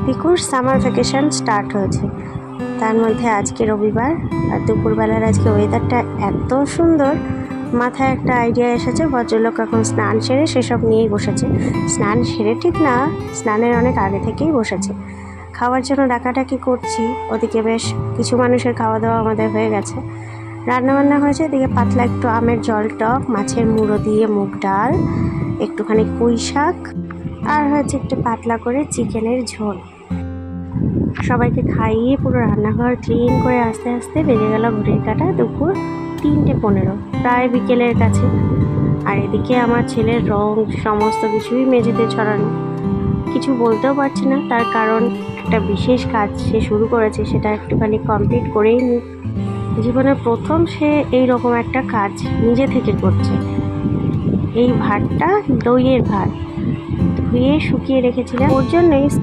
পিকুর summer vacation start হয়েছে, তার মধ্যে আজকে রবিবার আর দুপুরবেলার আজকে ওয়েদারটা এত সুন্দর, মাথায় একটা আইডিয়া এসেছে। ভদ্রলোক এখন স্নান সেরে সেসব নিয়েই বসেছে। স্নান সেরে ঠিক না, স্নানের অনেক আগে থেকেই বসেছে। খাওয়ার জন্য ডাকাডাকি করছি, ওদিকে বেশ কিছু মানুষের খাওয়া দাওয়া আমাদের হয়ে গেছে। রান্নাবান্না হয়েছে, এদিকে পাতলা একটু আমের জল টক, মাছের মুড়ো দিয়ে মুগ ডাল, একটুখানি পুঁই শাক, আর হয়েছে একটু পাতলা করে চিকেনের ঝোল। সবাইকে খাইয়ে পুরো রান্নাঘর ক্লিন করে আস্তে আস্তে বেজে গেল ঘড়ির কাঁটা দুপুর 3:15, প্রায় বিকেলের কাছে। আর এদিকে আমার ছেলের রং সমস্ত কিছুই মেঝেতে ছড়ানো। কিছু বলতেও পারছি না, তার কারণ একটা বিশেষ কাজ সে শুরু করেছে, সেটা একটুখানি কমপ্লিট করেই নিক। জীবনে প্রথম সে এই রকম একটা কাজ নিজে থেকে করছে। এই ভাতটা দইয়ের ভাত ধুয়ে শুকিয়ে রেখেছিলাম ওর জন্যই।